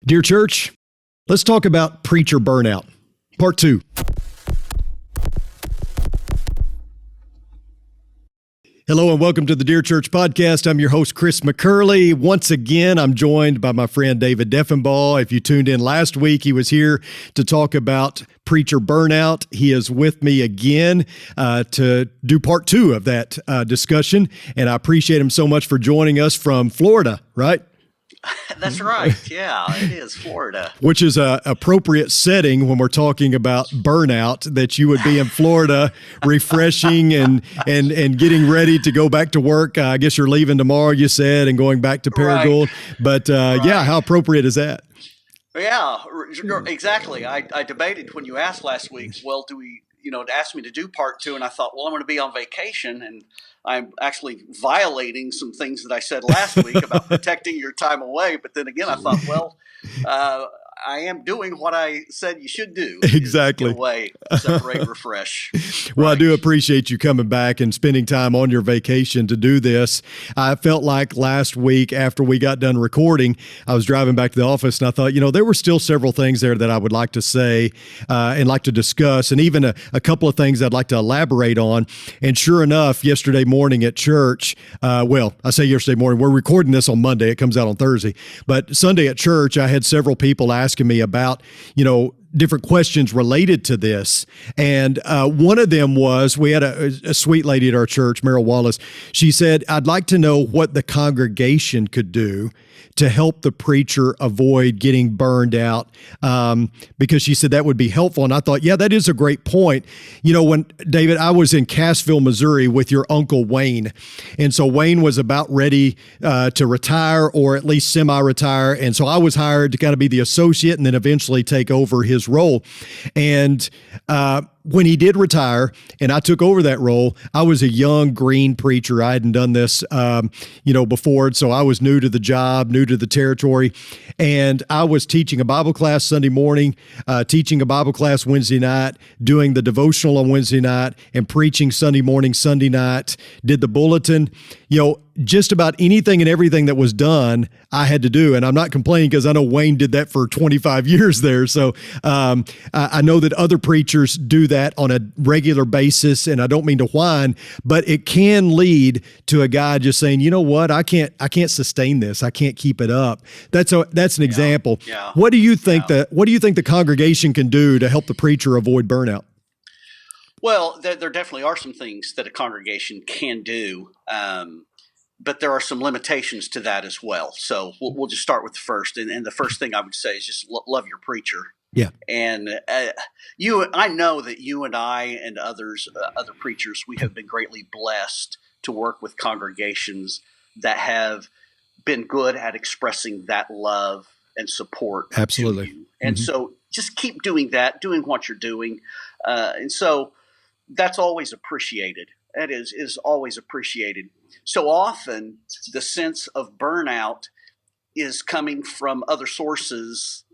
Dear church, let's talk about preacher burnout, part 2. Hello and welcome to the Dear Church podcast. I'm your host, Chris McCurley. Once again, I'm joined by my friend David Deffenbaugh. If you tuned in last week, he was here to talk about preacher burnout. He is with me again to do part 2 of that discussion, and I appreciate him so much for joining us from Florida, right? That's right. Yeah, it is Florida. Which is a appropriate setting when we're talking about burnout, that you would be in Florida refreshing and getting ready to go back to work. I guess you're leaving tomorrow, you said, and going back to Paragould. Right. But yeah, how appropriate is that? Yeah, exactly. I debated when you asked last week, well, do we, asked me to do part 2, and I thought, well, I'm going to be on vacation, and I'm actually violating some things that I said last week about protecting your time away. But then again, I thought, well, I am doing what I said you should do. Exactly. Get away, separate, refresh. Well, Right. I do appreciate you coming back and spending time on your vacation to do this. I felt like last week after we got done recording, I was driving back to the office and I thought, there were still several things there that I would like to say and like to discuss, and even a couple of things I'd like to elaborate on. And sure enough, yesterday morning at church, I say yesterday morning, we're recording this on Monday. It comes out on Thursday. But Sunday at church, I had several people asking me about, different questions related to this. And one of them was, we had a sweet lady at our church, Meryl Wallace. She said, I'd like to know what the congregation could do to help the preacher avoid getting burned out, because she said that would be helpful. And I thought, yeah, that is a great point. When David, I was in Cassville, Missouri with your uncle Wayne. And so Wayne was about ready to retire, or at least semi-retire. And so I was hired to kind of be the associate and then eventually take over his role. And when he did retire and I took over that role, I was a young green preacher. I hadn't done this, before. So I was new to the job, new to the territory. And I was teaching a Bible class Sunday morning, teaching a Bible class Wednesday night, doing the devotional on Wednesday night, and preaching Sunday morning, Sunday night, did the bulletin. Just about anything and everything that was done, I had to do. And I'm not complaining because I know Wayne did that for 25 years there. So I know that other preachers do that on a regular basis, and I don't mean to whine, but it can lead to a guy just saying, you know what, I can't sustain this. I can't keep it up. That's an example. Yeah. What do you think the congregation can do to help the preacher avoid burnout? Well, there definitely are some things that a congregation can do. But there are some limitations to that as well. So we'll just start with the first. And the first thing I would say is just love your preacher. Yeah. And I know that you and I and other preachers, we have been greatly blessed to work with congregations that have been good at expressing that love and support. Absolutely. To you. And so just keep doing that, doing what you're doing. And so that's always appreciated. That is always appreciated. So often the sense of burnout is coming from other sources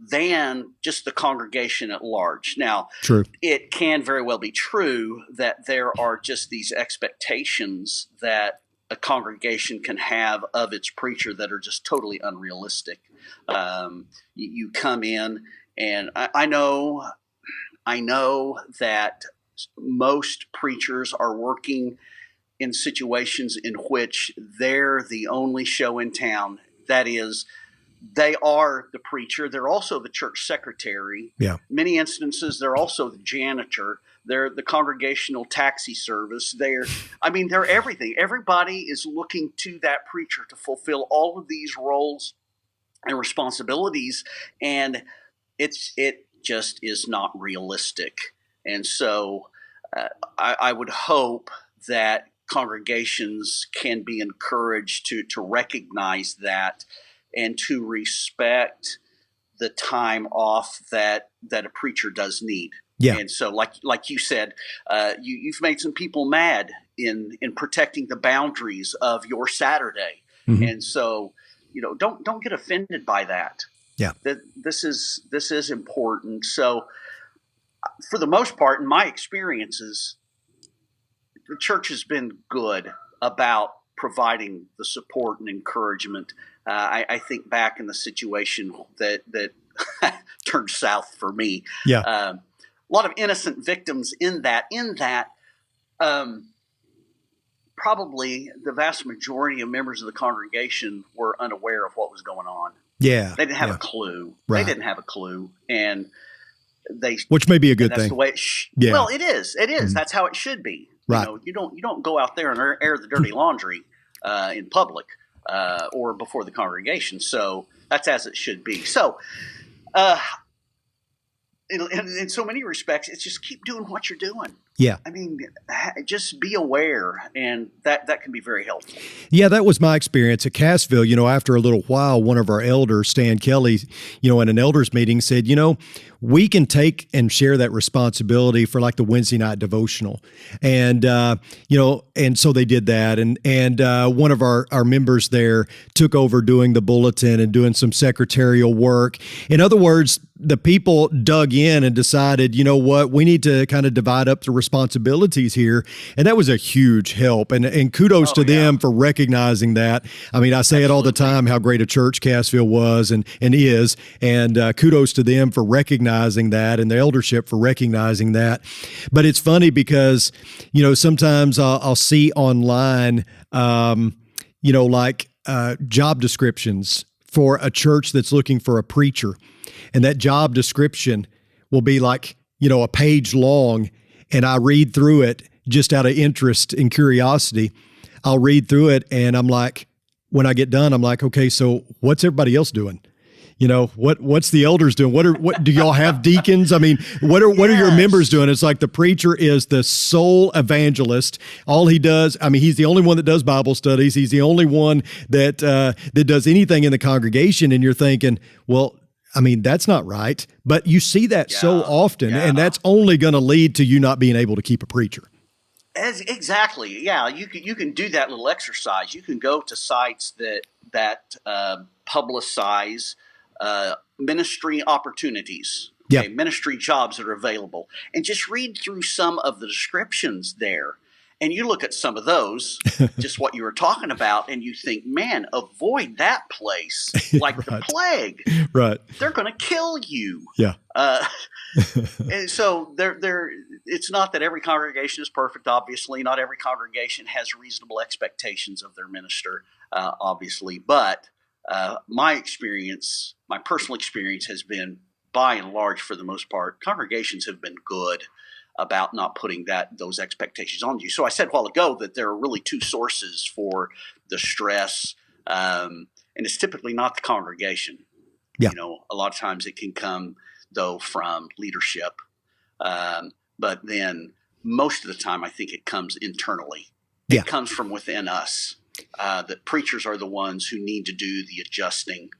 than just the congregation at large. Now, true. It can very well be true that there are just these expectations that a congregation can have of its preacher that are just totally unrealistic. You come in, and I know that most preachers are working in situations in which they're the only show in town. That is, they are the preacher. They're also the church secretary. Yeah. Many instances, they're also the janitor. They're the congregational taxi service. They're everything. Everybody is looking to that preacher to fulfill all of these roles and responsibilities, and it just is not realistic. And so I would hope that congregations can be encouraged to recognize that and to respect the time off that a preacher does need. Yeah. And so like you said, you've made some people mad in protecting the boundaries of your Saturday. Mm-hmm. And so, don't get offended by that. Yeah. This is important. So for the most part, in my experiences, the church has been good about providing the support and encouragement I think back in the situation that turned south for me. Yeah. A lot of innocent victims in that. Probably the vast majority of members of the congregation were unaware of what was going on. Yeah. They didn't have yeah. a clue. Right. They didn't have a clue. And which may be a good that's thing. The way well, it is. It is. That's how it should be. Right. You don't go out there and air the dirty laundry in public or before the congregation. So that's as it should be. So in so many respects, it's just keep doing what you're doing. Yeah. I mean, just be aware, and that can be very helpful. Yeah, that was my experience at Cassville. After a little while, one of our elders, Stan Kelly, in an elders meeting said, we can take and share that responsibility for like the Wednesday night devotional. And, and so they did that. And one of our members there took over doing the bulletin and doing some secretarial work. In other words, the people dug in and decided, you know what, we need to kind of divide up the responsibilities here. And that was a huge help. And kudos to them for recognizing that. I mean, I say it all the time, how great a church Cassville was and is. And kudos to them for recognizing that and the eldership for recognizing that. But it's funny because, sometimes I'll see online, job descriptions for a church that's looking for a preacher. And that job description will be like, a page long. And I read through it just out of interest and curiosity. I'll read through it and I'm like, when I get done, I'm like, okay, so what's everybody else doing? What's the elders doing? What do y'all have deacons? I mean, what are your members doing? It's like the preacher is the sole evangelist. All he does, I mean, he's the only one that does Bible studies. He's the only one that does anything in the congregation. And you're thinking, well, I mean, that's not right. But you see that so often, and that's only going to lead to you not being able to keep a preacher. Exactly. Yeah, you can do that little exercise. You can go to sites that publicize ministry opportunities, ministry jobs that are available, and just read through some of the descriptions there. And you look at some of those, just what you were talking about, and you think, man, avoid that place like the plague. Right. They're going to kill you. Yeah. And so it's not that every congregation is perfect, obviously. Not every congregation has reasonable expectations of their minister, obviously. But my personal experience has been, by and large, for the most part, congregations have been good about not putting those expectations on you. So I said a while ago that there are really two sources for the stress, and it's typically not the congregation. Yeah. A lot of times it can come, though, from leadership. But then most of the time, I think it comes internally. It comes from within us. That preachers are the ones who need to do the adjusting.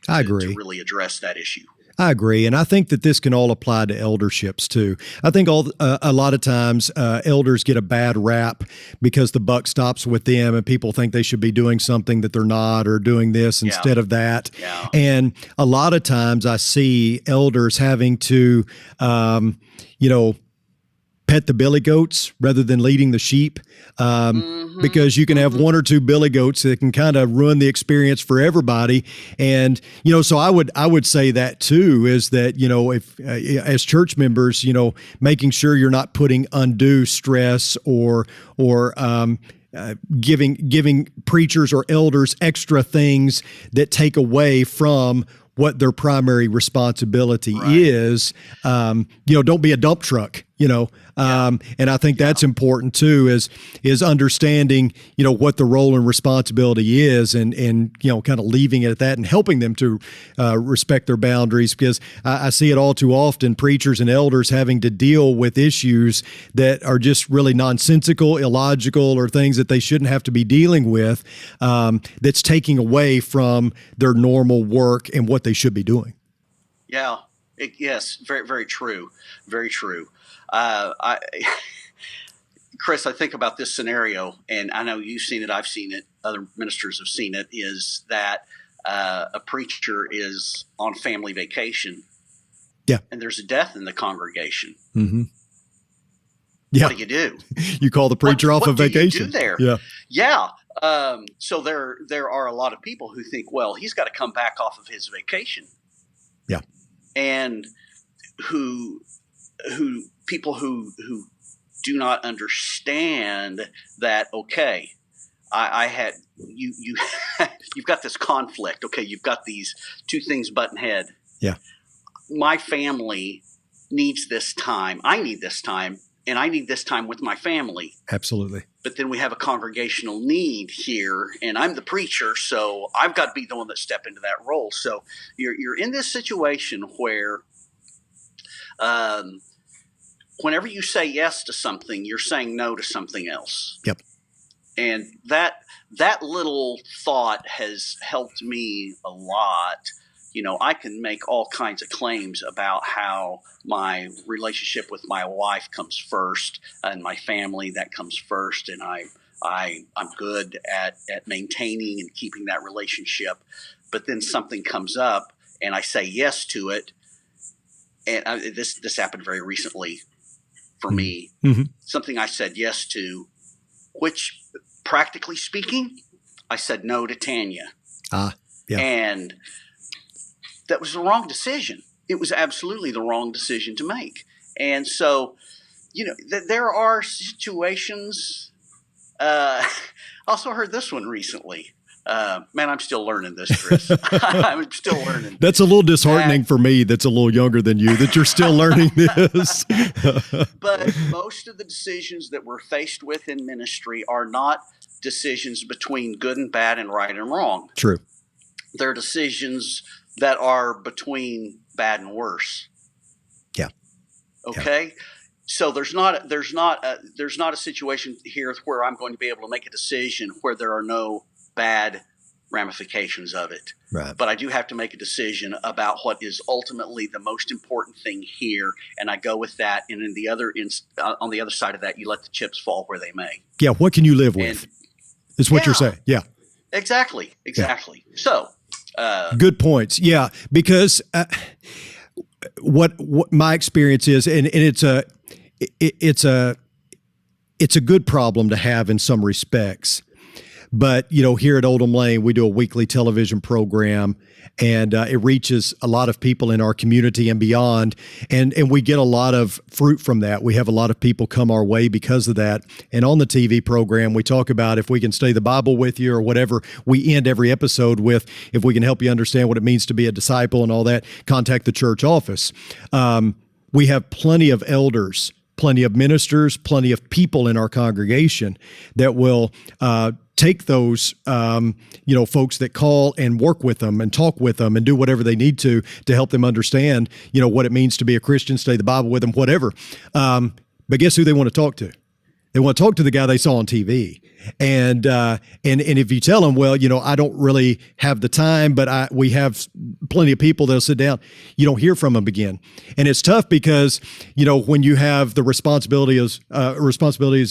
I agree. To really address that issue. I agree, and I think that this can all apply to elderships too. I think a lot of times elders get a bad rap because the buck stops with them, and people think they should be doing something that they're not, or doing this instead of that. Yeah. And a lot of times I see elders having to, pet the billy goats rather than leading the sheep, because you can have one or two billy goats that can kind of ruin the experience for everybody. And, so I would say that too, is that, if as church members, making sure you're not putting undue stress or giving preachers or elders extra things that take away from what their primary responsibility is. Don't be a dump truck, and I think that's important too, is understanding, what the role and responsibility is, and kind of leaving it at that and helping them to respect their boundaries, because I see it all too often, preachers and elders having to deal with issues that are just really nonsensical, illogical, or things that they shouldn't have to be dealing with, that's taking away from their normal work and what they should be doing. Yeah. Yes. Very, very true. Very true. Chris, I think about this scenario, and I know you've seen it, I've seen it, other ministers have seen it, is that a preacher is on family vacation. Yeah. And there's a death in the congregation. Mm-hmm. Yeah. What do? You call the preacher off of vacation. What do you do there? Yeah. Yeah. So there are a lot of people who think, well, he's got to come back off of his vacation, Yeah. and who people who do not understand that. Okay, I had you you've got this conflict. Okay, you've got these two things butting head. Yeah. My family needs this time. I need this time, and I need this time with my family. Absolutely. But then we have a congregational need here, and I'm the preacher, so I've got to be the one that step into that role. So you're in this situation where whenever you say yes to something, you're saying no to something else. Yep. And that little thought has helped me a lot. I can make all kinds of claims about how my relationship with my wife comes first, and my family, that comes first, and I'm good at maintaining and keeping that relationship. But then something comes up, and I say yes to it, and this happened very recently for me. Mm-hmm. Something I said yes to, which practically speaking, I said no to Tanya. Yeah. And that was the wrong decision. It was absolutely the wrong decision to make. And so, there are situations. I also heard this one recently. Man, I'm still learning this, Chris. I'm still learning. That's a little disheartening for me that's a little younger than you, that you're still learning this. But most of the decisions that we're faced with in ministry are not decisions between good and bad and right and wrong. True. They're decisions that are between bad and worse. Yeah. Okay. Yeah. So there's not a situation here where I'm going to be able to make a decision where there are no bad ramifications of it. Right. But I do have to make a decision about what is ultimately the most important thing here, and I go with that. And on the other side of that, you let the chips fall where they may. Yeah. What can you live with? Is what you're saying. Yeah. Exactly. Yeah. So. Good points. Yeah, because what my experience is, and it's a good problem to have in some respects. But here at Oldham Lane, we do a weekly television program, and it reaches a lot of people in our community and beyond, and we get a lot of fruit from that. We have a lot of people come our way because of that. And on the TV program, we talk about if we can study the Bible with you or whatever. We end every episode with, if we can help you understand what it means to be a disciple and all that, contact the church office. We have plenty of elders, plenty of ministers, plenty of people in our congregation that will take those, folks that call and work with them and talk with them and do whatever they need to help them understand, what it means to be a Christian, study the Bible with them, whatever. But guess who they want to talk to? They want to talk to the guy they saw on TV. And if you tell them, well, I don't really have the time, but we have plenty of people that'll sit down, you don't hear from them again. And it's tough because, when you have the responsibilities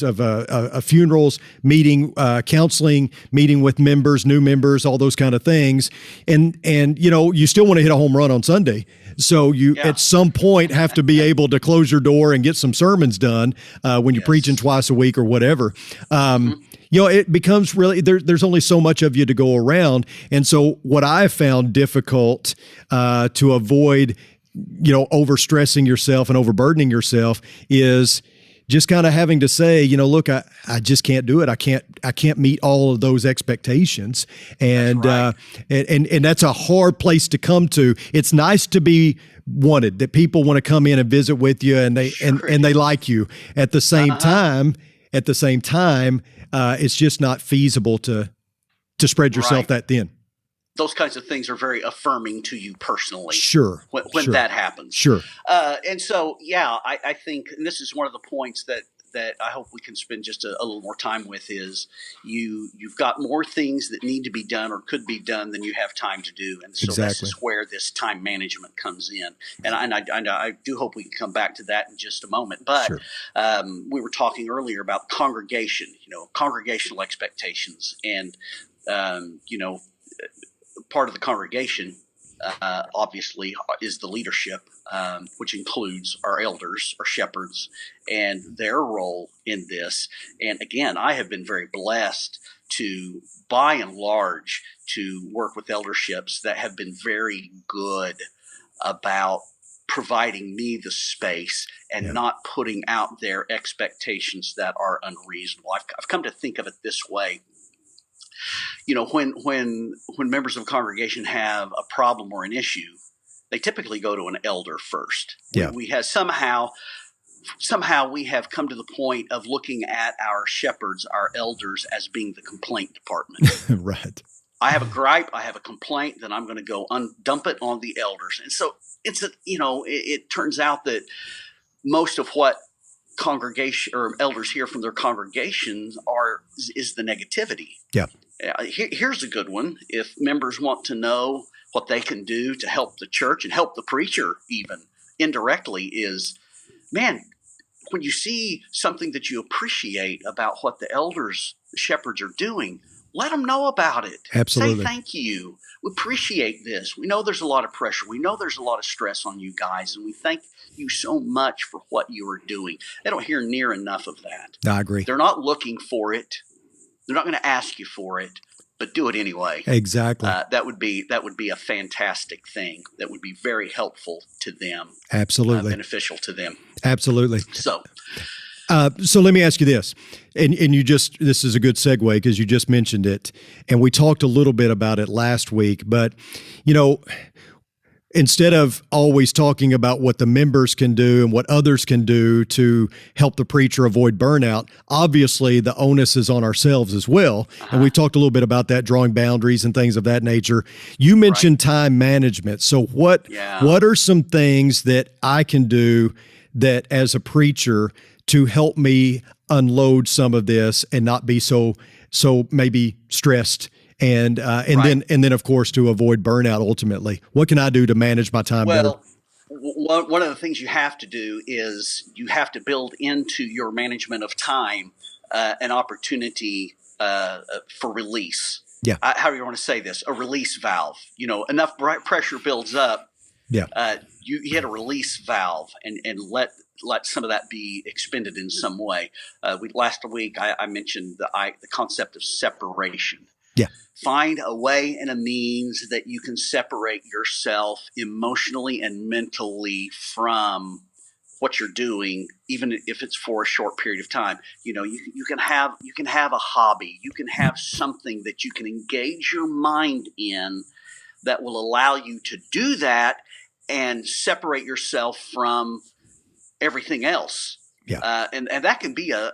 of funerals, meeting, counseling, meeting with members, new members, all those kind of things. And you still want to hit a home run on Sunday. So you at some point have to be able to close your door and get some sermons done when you're preaching twice a week or whatever. It becomes really, there's only so much of you to go around. And so what I found difficult to avoid, overstressing yourself and overburdening yourself is just kind of having to say, look, I just can't do it. I can't meet all of those expectations. And, that's right. And that's a hard place to come to. It's nice to be wanted, that people want to come in and visit with you and they like you. At the same time, it's just not feasible to spread yourself that thin. Those kinds of things are very affirming to you personally. Sure. When that happens. Sure. And so, I think, and this is one of the points that I hope we can spend just a little more time with is you've got more things that need to be done or could be done than you have time to do. And so This is where this time management comes in. And I do hope we can come back to that in just a moment. But we were talking earlier about congregation, congregational expectations. And, part of the congregation, obviously, is the leadership, which includes our elders, our shepherds, and their role in this. And again, I have been very blessed to, by and large, to work with elderships that have been very good about providing me the space and not putting out their expectations that are unreasonable. I've come to think of it this way. When members of a congregation have a problem or an issue, they typically go to an elder first. Yeah. We have somehow we have come to the point of looking at our shepherds, our elders, as being the complaint department. Right. I have a gripe, I have a complaint, then I'm going to go dump it on the elders. And so it turns out that most of what congregation or elders hear from their congregations is the negativity. Yeah. Here's a good one. If members want to know what they can do to help the church and help the preacher even indirectly is, man, when you see something that you appreciate about what the elders, the shepherds are doing, let them know about it. Absolutely. Say thank you. We appreciate this. We know there's a lot of pressure. We know there's a lot of stress on you guys, and we thank you so much for what you are doing. They don't hear near enough of that. I agree. They're not looking for it. They're not going to ask you for it, but do it anyway. Exactly. That would be a fantastic thing. That would be very helpful to them. Absolutely. Beneficial to them. Absolutely. So let me ask you this, and this is a good segue because you just mentioned it, and we talked a little bit about it last week, but instead of always talking about what the members can do and what others can do to help the preacher avoid burnout, obviously the onus is on ourselves as well. And we've talked a little bit about that, drawing boundaries and things of that nature. You mentioned time management. So what are some things that I can do that as a preacher to help me unload some of this and not be so maybe stressed and then of course to avoid burnout ultimately? What can I do to manage my time better? One of the things you have to do is you have to build into your management of time an opportunity for release. Yeah. How do you want to say this? A release valve. Enough pressure builds up. Yeah. You hit a release valve and let some of that be expended in some way. Last week I mentioned the concept of separation. Yeah. Find a way and a means that you can separate yourself emotionally and mentally from what you're doing, even if it's for a short period of time. You can have a hobby. You can have something that you can engage your mind in that will allow you to do that and separate yourself from everything else. Yeah. And that can be a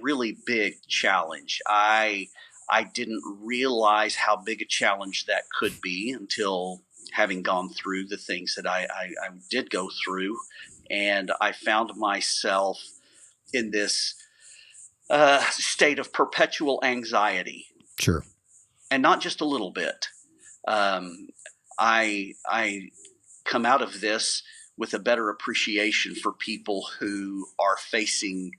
really big challenge. I didn't realize how big a challenge that could be until having gone through the things that I did go through. And I found myself in this state of perpetual anxiety. Sure. And not just a little bit. I come out of this with a better appreciation for people who are facing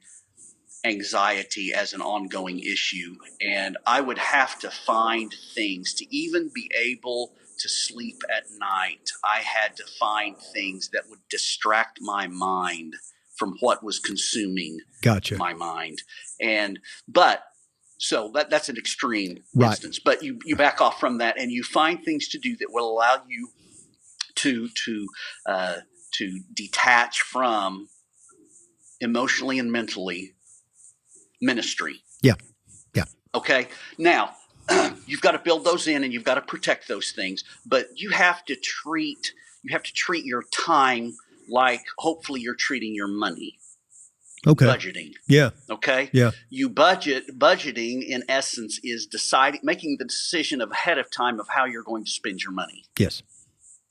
anxiety as an ongoing issue. And I would have to find things to even be able to sleep at night. I had to find things that would distract my mind from what was consuming my mind. So that's an extreme instance, but you back off from that and you find things to do that will allow you to detach from emotionally and mentally ministry. Yeah. Yeah. Okay. Now, you've got to build those in and you've got to protect those things, but you have to treat your time like hopefully you're treating your money. Okay. Budgeting. Yeah. Okay. Yeah. Budgeting in essence is making the decision ahead of time of how you're going to spend your money. Yes.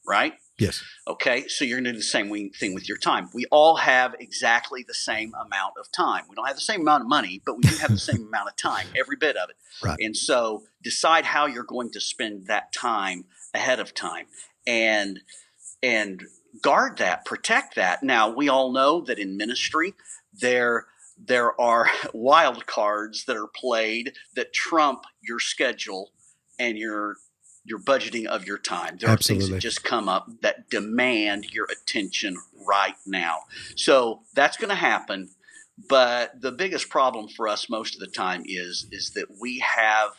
Right? Yes. Okay, so you're going to do the same thing with your time. We all have exactly the same amount of time. We don't have the same amount of money, but we do have the same amount of time, every bit of it. Right. And so decide how you're going to spend that time ahead of time and guard that, protect that. Now, we all know that in ministry, there are wild cards that are played that trump your schedule and your budgeting of your time. There are things that just come up that demand your attention right now. So that's going to happen. But the biggest problem for us most of the time is that we have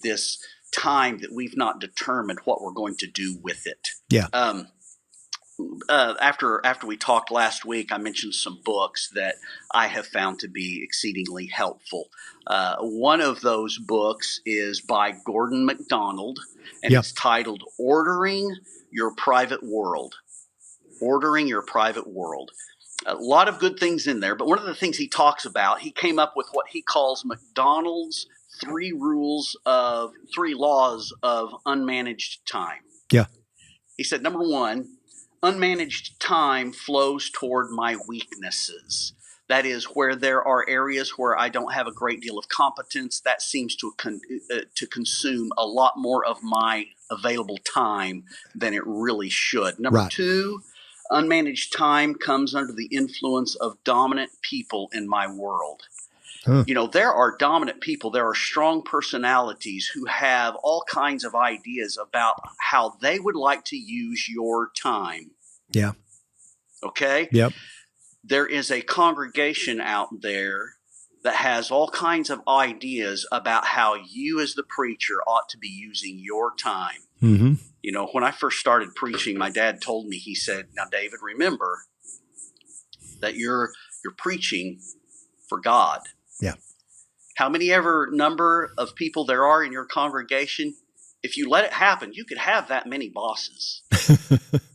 this time that we've not determined what we're going to do with it. Yeah. After we talked last week, I mentioned some books that I have found to be exceedingly helpful. One of those books is by Gordon MacDonald, and Yeah. it's titled Ordering Your Private World. Ordering Your Private World. A lot of good things in there, but one of the things he talks about, he came up with what he calls MacDonald's three laws of unmanaged time. Yeah. He said, number one, unmanaged time flows toward my weaknesses. That is, where there are areas where I don't have a great deal of competence, that seems to consume a lot more of my available time than it really should. Number Right. two, unmanaged time comes under the influence of dominant people in my world. Huh. There are dominant people, there are strong personalities who have all kinds of ideas about how they would like to use your time. Yeah. Okay? Yep. There is a congregation out there that has all kinds of ideas about how you as the preacher ought to be using your time. Mm-hmm. When I first started preaching, my dad told me, he said, now, David, remember that you're preaching for God. Yeah. How many ever number of people there are in your congregation, if you let it happen, you could have that many bosses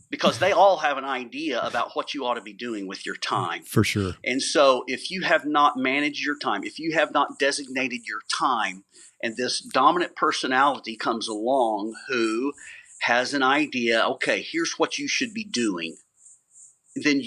because they all have an idea about what you ought to be doing with your time. For sure. And so if you have not managed your time, if you have not designated your time, and this dominant personality comes along who has an idea, okay, here's what you should be doing, then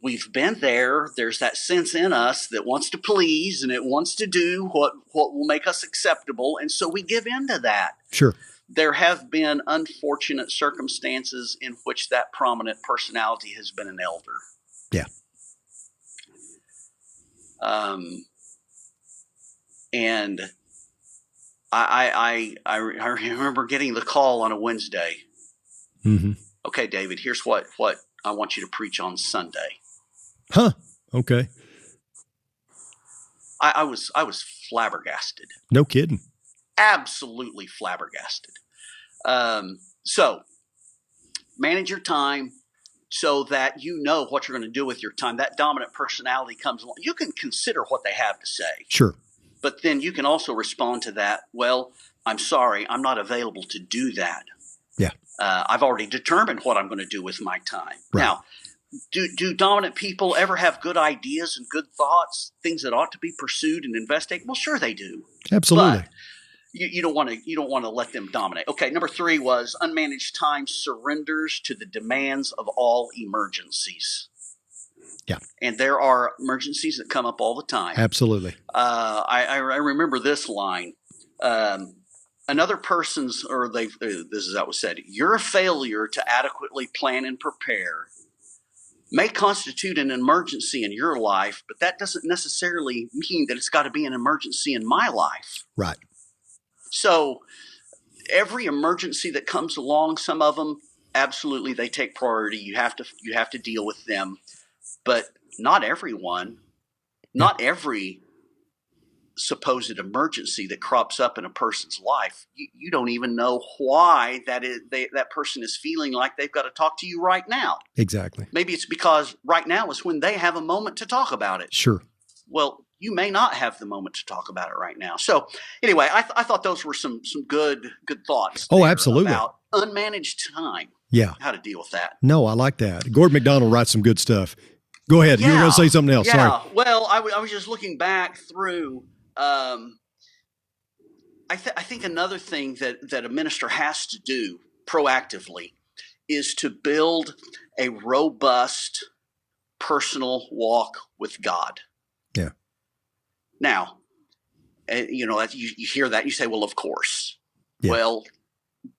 we've been there. There's that sense in us that wants to please, and it wants to do what will make us acceptable, and so we give in to that. Sure. There have been unfortunate circumstances in which that prominent personality has been an elder. Yeah. And I remember getting the call on a Wednesday. Mm-hmm. Okay, David, here's what I want you to preach on Sunday. Huh. Okay. I was flabbergasted. No kidding. Absolutely flabbergasted. So manage your time so that you know what you're going to do with your time. That dominant personality comes along. You can consider what they have to say. Sure. But then you can also respond to that. Well, I'm sorry, I'm not available to do that. Yeah. I've already determined what I'm going to do with my time. Right. Now, do dominant people ever have good ideas and good thoughts, things that ought to be pursued and investigated? Well, sure they do. Absolutely. But you don't want to let them dominate. Okay, number 3 was unmanaged time surrenders to the demands of all emergencies. Yeah. And there are emergencies that come up all the time. Absolutely. I remember this line. Another person's, this is how it was said, your failure to adequately plan and prepare may constitute an emergency in your life, but that doesn't necessarily mean that it's got to be an emergency in my life. Right. So every emergency that comes along, some of them, absolutely, they take priority. You have to deal with them, but not everyone, not every supposed emergency that crops up in a person's life. You don't even know why that person is feeling like they've got to talk to you right now. Exactly. Maybe it's because right now is when they have a moment to talk about it. Sure. Well, you may not have the moment to talk about it right now. So anyway, I thought those were some good thoughts. Oh, absolutely. About unmanaged time. Yeah. How to deal with that. No, I like that. Gordon MacDonald writes some good stuff. Go ahead. You were going to say something else. Yeah. Sorry. Well, I was just looking back through. I think another thing that a minister has to do proactively is to build a robust personal walk with God. Yeah. Now, you hear that, you say, well, of course. Yeah. Well,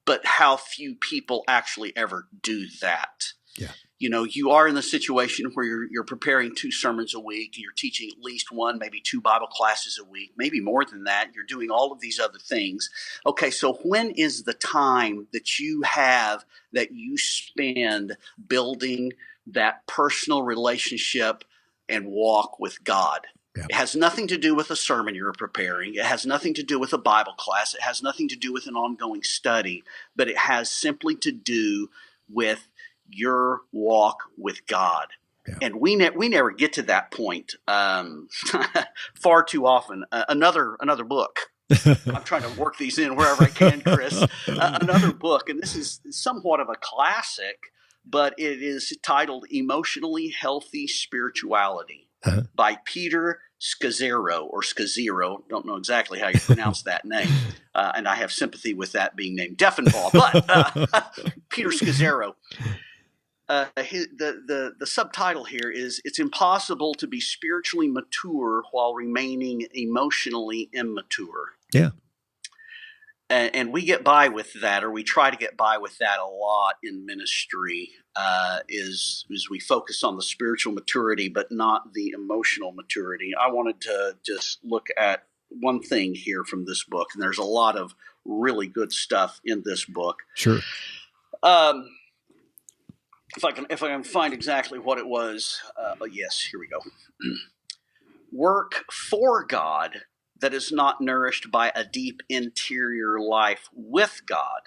but how few people actually ever do that. Yeah. You are in the situation where you're preparing 2 sermons a week. You're teaching at least 1, maybe 2 Bible classes a week, maybe more than that. You're doing all of these other things. Okay, so when is the time that you have that you spend building that personal relationship and walk with God. Yeah. It has nothing to do with a sermon you're preparing. It has nothing to do with a Bible class. It has nothing to do with an ongoing study, but it has simply to do with your walk with God. Yeah. And we never get to that point far too often. Another book. I'm trying to work these in wherever I can, Chris. Another book, and this is somewhat of a classic, but it is titled Emotionally Healthy Spirituality by Peter Scazzero, or Scazzero. Don't know exactly how you pronounce that name. And I have sympathy with that being named Deffenbaugh, but Peter Scazzero. The subtitle here is "It's impossible to be spiritually mature while remaining emotionally immature." Yeah. And we get by with that, or we try to get by with that a lot in ministry, is we focus on the spiritual maturity, but not the emotional maturity. I wanted to just look at one thing here from this book, and there's a lot of really good stuff in this book. Sure. If I can find exactly what it was, yes, here we go. Work for God that is not nourished by a deep interior life with God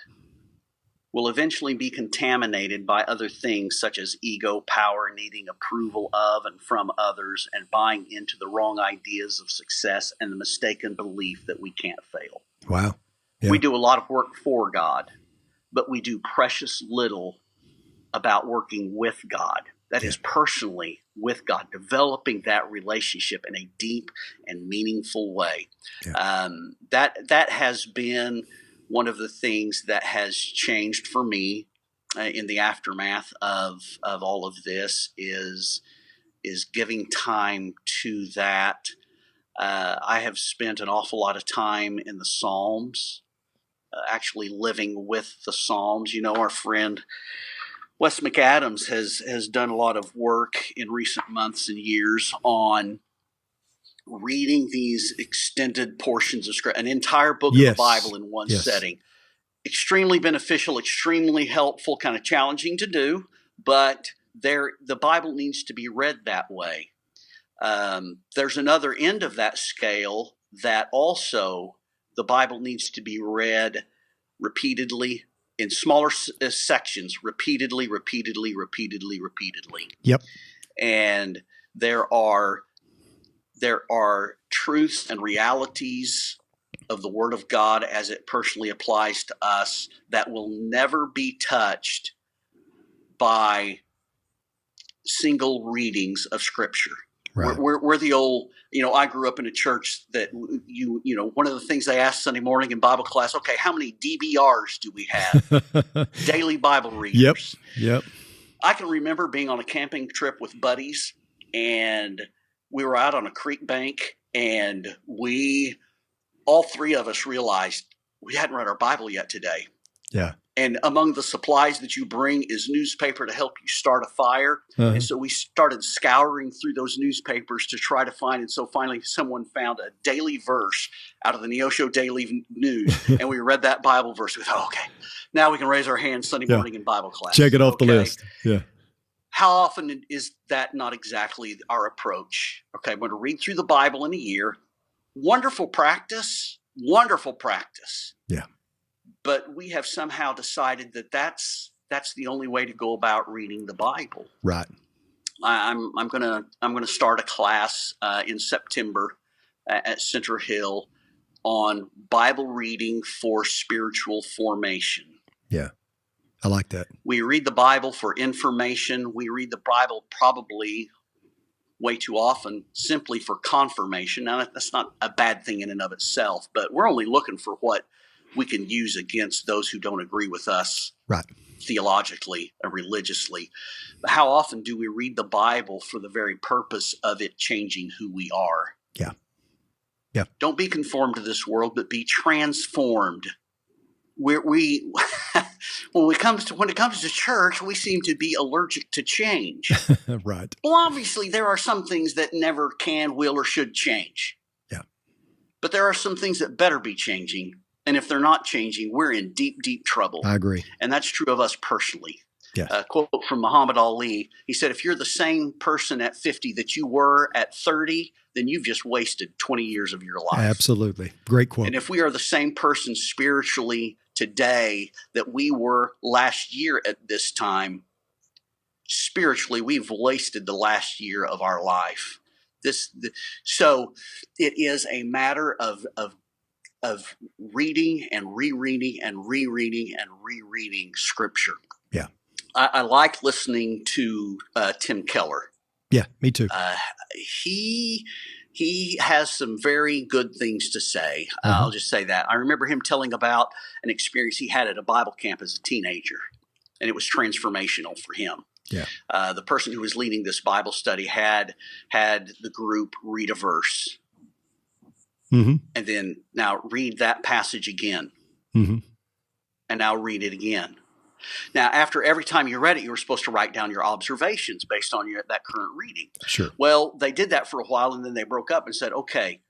will eventually be contaminated by other things such as ego, power, needing approval of and from others, and buying into the wrong ideas of success and the mistaken belief that we can't fail. Wow. Yeah. We do a lot of work for God, but we do precious little about working with God. That is personally with God, developing that relationship in a deep and meaningful way. Yeah. That has been one of the things that has changed for me in the aftermath of all of this is giving time to that. I have spent an awful lot of time in the Psalms, actually living with the Psalms. You know, our friend Wes McAdams has done a lot of work in recent months and years on reading these extended portions of scripture, an entire book of the Bible in one setting. Extremely beneficial, extremely helpful, kind of challenging to do, but the Bible needs to be read that way. There's another end of that scale that also the Bible needs to be read repeatedly, in smaller sections, repeatedly. Yep. And there are truths and realities of the Word of God as it personally applies to us that will never be touched by single readings of Scripture. Right. We're the old, I grew up in a church that, one of the things they asked Sunday morning in Bible class, okay, how many DBRs do we have? Daily Bible readers. Yep. I can remember being on a camping trip with buddies, and we were out on a creek bank, and all three of us realized we hadn't read our Bible yet today. Yeah. And among the supplies that you bring is newspaper to help you start a fire. And so we started scouring through those newspapers to try to find. And so finally someone found a daily verse out of the Neosho Daily News. And we read that Bible verse. We thought, okay, now we can raise our hands Sunday morning in Bible class. Check it off the list. Yeah. How often is that not exactly our approach? Okay, I'm going to read through the Bible in a year. Wonderful practice. Yeah. But we have somehow decided that that's the only way to go about reading the Bible. Right. I'm gonna start a class in September at Center Hill on Bible reading for spiritual formation. Yeah, I like that. We read the Bible for information. We read the Bible probably way too often simply for confirmation. Now, that's not a bad thing in and of itself, but we're only looking for what we can use against those who don't agree with us, right, theologically and religiously. But how often do we read the Bible for the very purpose of it changing who we are? Yeah. Yeah. Don't be conformed to this world, but be transformed. When it comes to church, we seem to be allergic to change. Right. Well, obviously, there are some things that never can, will, or should change. Yeah. But there are some things that better be changing. And if they're not changing, we're in deep, deep trouble. I agree. And that's true of us personally. Yes. A quote from Muhammad Ali. He said, if you're the same person at 50 that you were at 30, then you've just wasted 20 years of your life. Absolutely. Great quote. And if we are the same person spiritually today that we were last year at this time, spiritually, we've wasted the last year of our life. So it is a matter of reading and rereading and rereading and rereading Scripture. Yeah. I like listening to Tim Keller. Yeah, me too. He has some very good things to say. I'll just say that. I remember him telling about an experience he had at a Bible camp as a teenager, and it was transformational for him. Yeah. The person who was leading this Bible study had the group read a verse, and then now read that passage again, and now read it again. Now, after every time you read it, you were supposed to write down your observations based on that current reading. Sure. Well, they did that for a while, and then they broke up and said, okay,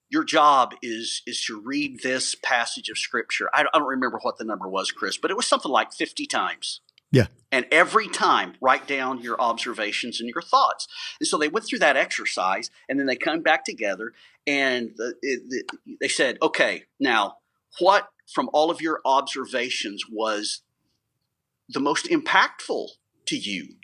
your job is to read this passage of Scripture. I don't remember what the number was, Chris, but it was something like 50 times. Yeah. And every time, write down your observations and your thoughts. And so they went through that exercise, and then they come back together, and they said, okay, now what from all of your observations was the most impactful to you?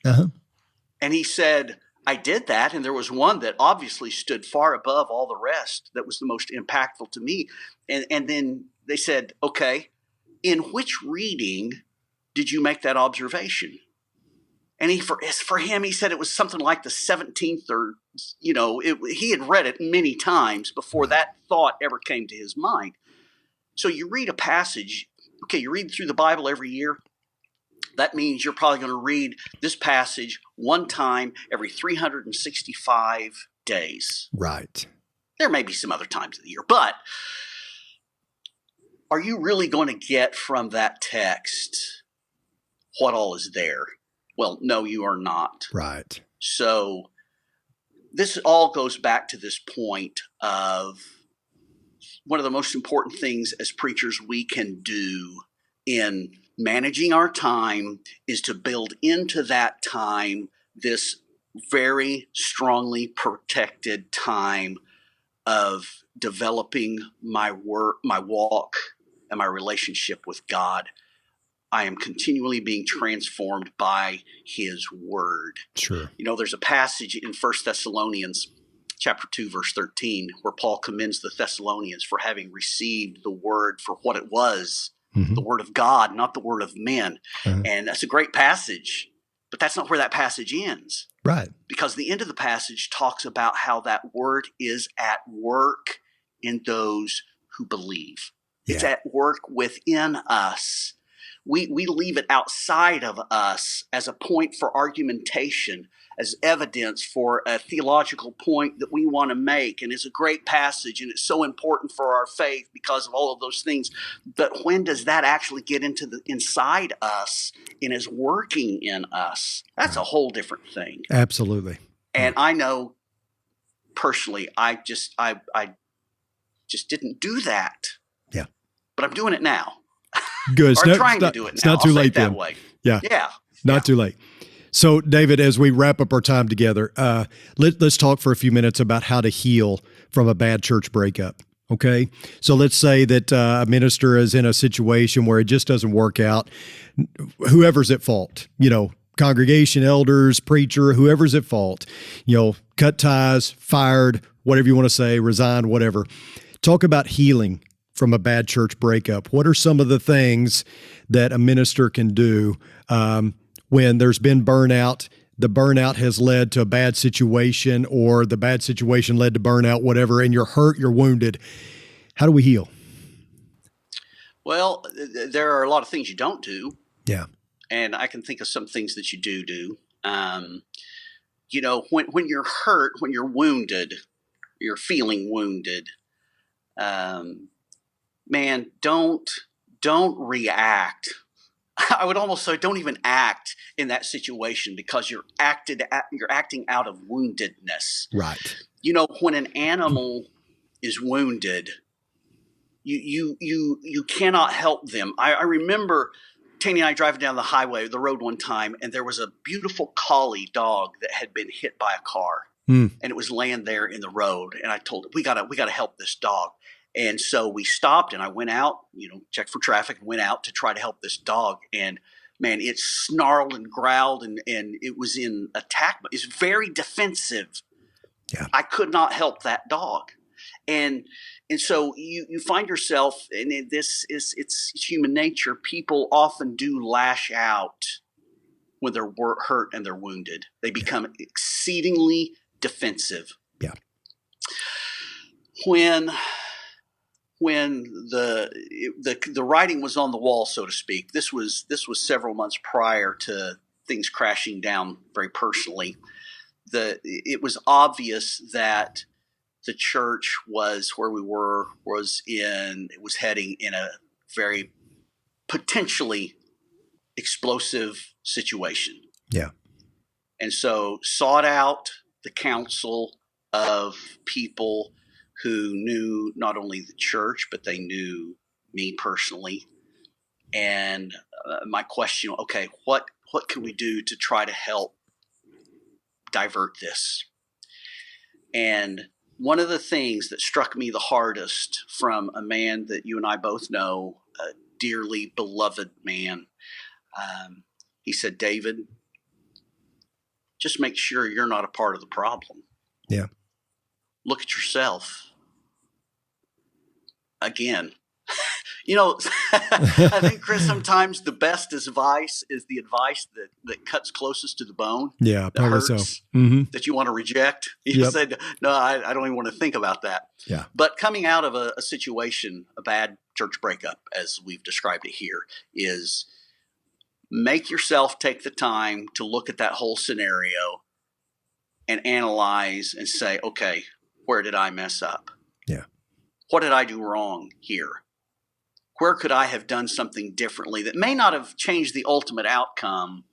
And he said, I did that, and there was one that obviously stood far above all the rest that was the most impactful to me. And then they said, okay, in which reading did you make that observation? And for him, he said it was something like the 17th or, he had read it many times before that thought ever came to his mind. So you read a passage, okay, you read through the Bible every year. That means you're probably going to read this passage one time every 365 days. Right. There may be some other times of the year, but are you really going to get from that text what all is there? Well, no, you are not. Right. So this all goes back to this point of one of the most important things as preachers we can do in managing our time is to build into that time this very strongly protected time of developing my work, my walk, and my relationship with God. I am continually being transformed by His Word. Sure. There's a passage in 1 Thessalonians chapter 2, verse 13, where Paul commends the Thessalonians for having received the Word for what it was, the Word of God, not the Word of men. And that's a great passage, but that's not where that passage ends. Right. Because the end of the passage talks about how that Word is at work in those who believe. Yeah. It's at work within us. We leave it outside of us as a point for argumentation, as evidence for a theological point that we want to make. And it's a great passage, and it's so important for our faith because of all of those things. But when does that actually get into the inside us and is working in us? That's a whole different thing. Absolutely. And I know personally, I just didn't do that. Yeah. But I'm doing it now. Good. Or trying to do it now. It's not too late that then. Way. Yeah. Yeah. Not too late. So, David, as we wrap up our time together, let's talk for a few minutes about how to heal from a bad church breakup. Okay? So let's say that a minister is in a situation where it just doesn't work out. Whoever's at fault, congregation, elders, preacher, whoever's at fault, cut ties, fired, whatever you want to say, resigned, whatever. Talk about healing from a bad church breakup. What are some of the things that a minister can do when there's been burnout, the burnout has led to a bad situation, or the bad situation led to burnout, whatever, and you're hurt, you're wounded? How do we heal? Well, there are a lot of things you don't do. Yeah. And I can think of some things that you do. When you're hurt, when you're wounded, you're feeling wounded, man, don't react. I would almost say don't even act in that situation because you're acting out of woundedness. Right. When an animal is wounded, you cannot help them. I remember Taney and I driving down the road one time, and there was a beautiful collie dog that had been hit by a car, and it was laying there in the road. And I told him, we gotta help this dog. And so we stopped, and I went out, checked for traffic, and went out to try to help this dog. And man, it snarled and growled, and it was in attack. It's very defensive. Yeah. I could not help that dog. And so you find yourself, and it's human nature. People often do lash out when they're hurt and they're wounded. They become exceedingly defensive. Yeah. When the writing was on the wall, so to speak, this was several months prior to things crashing down very personally. It was obvious that the church was where we were, it was heading in a very potentially explosive situation. Yeah. And so sought out the counsel of people who knew not only the church, but they knew me personally. And my question, okay, what can we do to try to help divert this? And one of the things that struck me the hardest from a man that you and I both know, a dearly beloved man, he said, David, just make sure you're not a part of the problem. Yeah. Look at yourself. Again, I think, Chris, sometimes the best advice is the advice that cuts closest to the bone. Yeah, probably so. That you want to reject. You say, no, I don't even want to think about that. Yeah. But coming out of a situation, a bad church breakup, as we've described it here, is make yourself take the time to look at that whole scenario and analyze and say, okay, where did I mess up? Yeah. What did I do wrong here? Where could I have done something differently that may not have changed the ultimate outcome,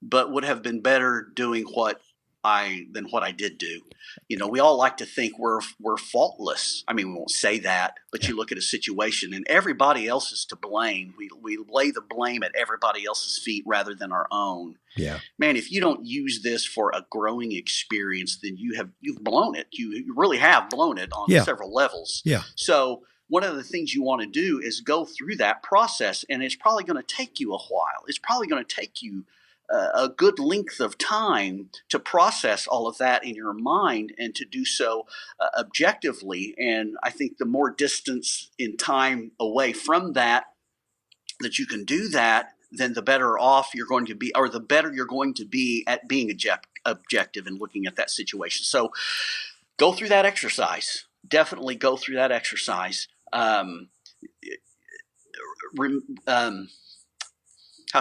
but would have been better doing than what I did do? We all like to think we're faultless. I mean, we won't say that, but you look at a situation and everybody else is to blame. We lay the blame at everybody else's feet rather than our own. Yeah. Man, if you don't use this for a growing experience, then you've blown it. You really have blown it on several levels. Yeah. So one of the things you want to do is go through that process, and it's probably going to take you a while. It's probably going to take you a good length of time to process all of that in your mind and to do so objectively. And I think the more distance in time away from that you can do that, then the better off you're going to be, or the better you're going to be at being objective and looking at that situation. So go through that exercise. Definitely go through that exercise. How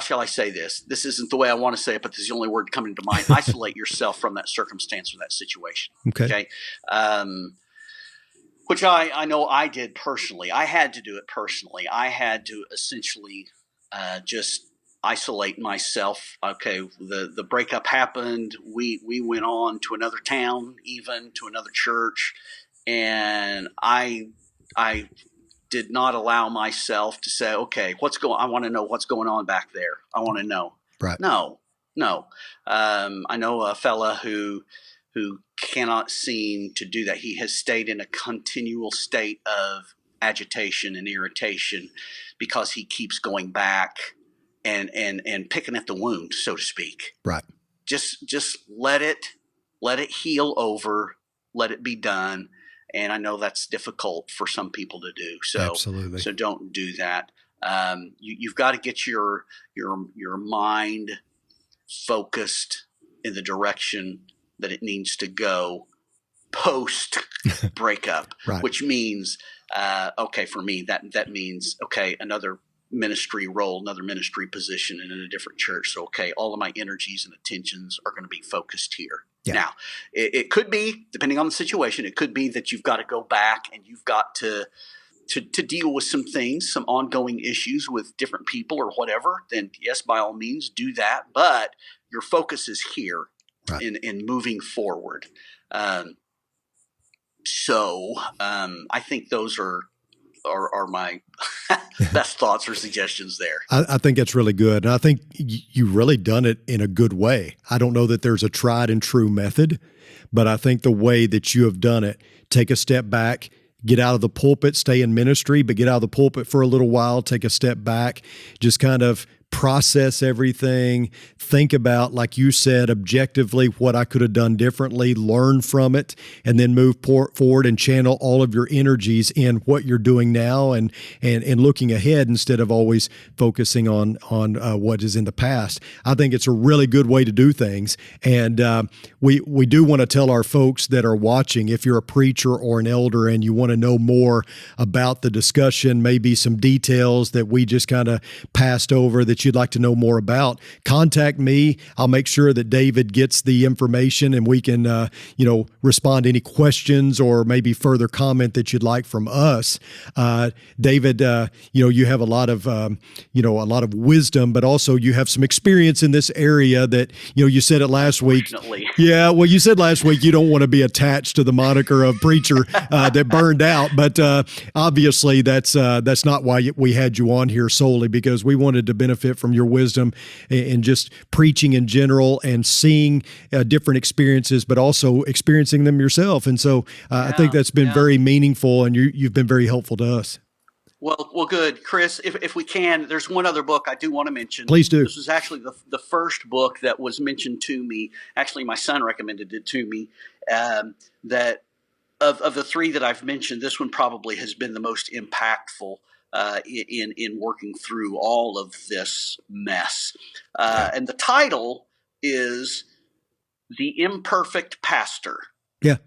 shall I say this? This isn't the way I want to say it, but this is the only word coming to mind. Isolate yourself from that circumstance or that situation. Okay. Which I know I did personally. I had to do it personally. I had to essentially just isolate myself. Okay, the breakup happened. We went on to another town, even to another church, and I did not allow myself to say, okay, I want to know what's going on back there. I want to know. Right. No. I know a fella who cannot seem to do that. He has stayed in a continual state of agitation and irritation because he keeps going back and picking at the wound, so to speak. Right. Just let it heal over, let it be done. And I know that's difficult for some people to do. So, absolutely. So don't do that. You've got to get your mind focused in the direction that it needs to go post breakup, right. Which means, okay, for me, that means, okay, another ministry role, another ministry position in a different church. So, okay, all of my energies and attentions are going to be focused here. Yeah. Now, it could be, depending on the situation, it could be that you've got to go back and you've got to deal with some things, some ongoing issues with different people or whatever. Then yes, by all means, do that. But your focus is here, right, in moving forward. I think those are are my best thoughts or suggestions there. I think that's really good. And I think you really done it in a good way. I don't know that there's a tried and true method, but I think the way that you have done it, take a step back, get out of the pulpit, stay in ministry, but get out of the pulpit for a little while, take a step back, just kind of process everything, think about, like you said, objectively what I could have done differently, learn from it, and then move forward and channel all of your energies in what you're doing now and looking ahead instead of always focusing on what is in the past. I think it's a really good way to do things. And we do want to tell our folks that are watching, if you're a preacher or an elder and you want to know more about the discussion, maybe some details that we just kind of passed over that you'd like to know more about, contact me. I'll make sure that David gets the information and we can, respond to any questions or maybe further comment that you'd like from us. David, you have a lot of wisdom, but also you have some experience in this area that, you said it last week. Yeah. Well, you said last week you don't want to be attached to the moniker of preacher that burned out, but obviously that's not why we had you on here solely, because we wanted to benefit from your wisdom and just preaching in general and seeing different experiences, but also experiencing them yourself. And so I think that's been very meaningful, and you've been very helpful to us. Well, good. Chris, if we can, there's one other book I do want to mention. Please do. This was actually the first book that was mentioned to me. Actually, my son recommended it to me. That of the three that I've mentioned, this one probably has been the most impactful in working through all of this mess. And the title is The Imperfect Pastor. Yeah.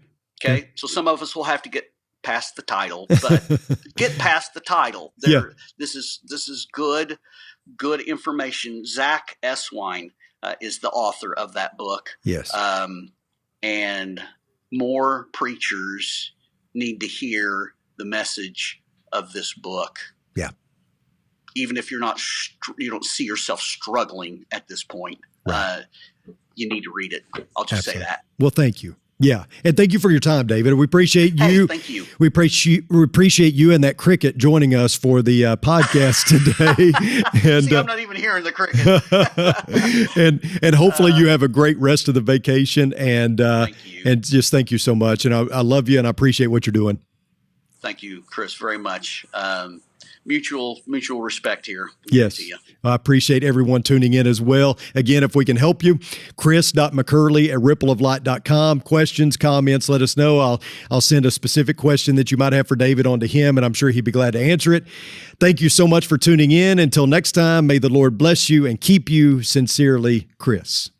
Okay. Yeah. So some of us will have to get past the title, but get past the title. This is good information. Zach Eswine is the author of that book. Yes. And more preachers need to hear the message of this book. Yeah. Even if you don't see yourself struggling at this point, right. You need to read it. I'll just say that. Well, thank you. Yeah. And thank you for your time, David. We appreciate you. Hey, thank you. We appreciate you and that cricket joining us for the podcast today. And see, I'm not even hearing the cricket. and hopefully you have a great rest of the vacation. And thank you. And just thank you so much. And I love you and I appreciate what you're doing. Thank you, Chris, very much. Mutual respect here. Yes. I appreciate everyone tuning in as well. Again, if we can help you, chris.mccurley@rippleoflight.com. Questions, comments, let us know. I'll send a specific question that you might have for David on to him, and I'm sure he'd be glad to answer it. Thank you so much for tuning in. Until next time, may the Lord bless you and keep you. Sincerely, Chris.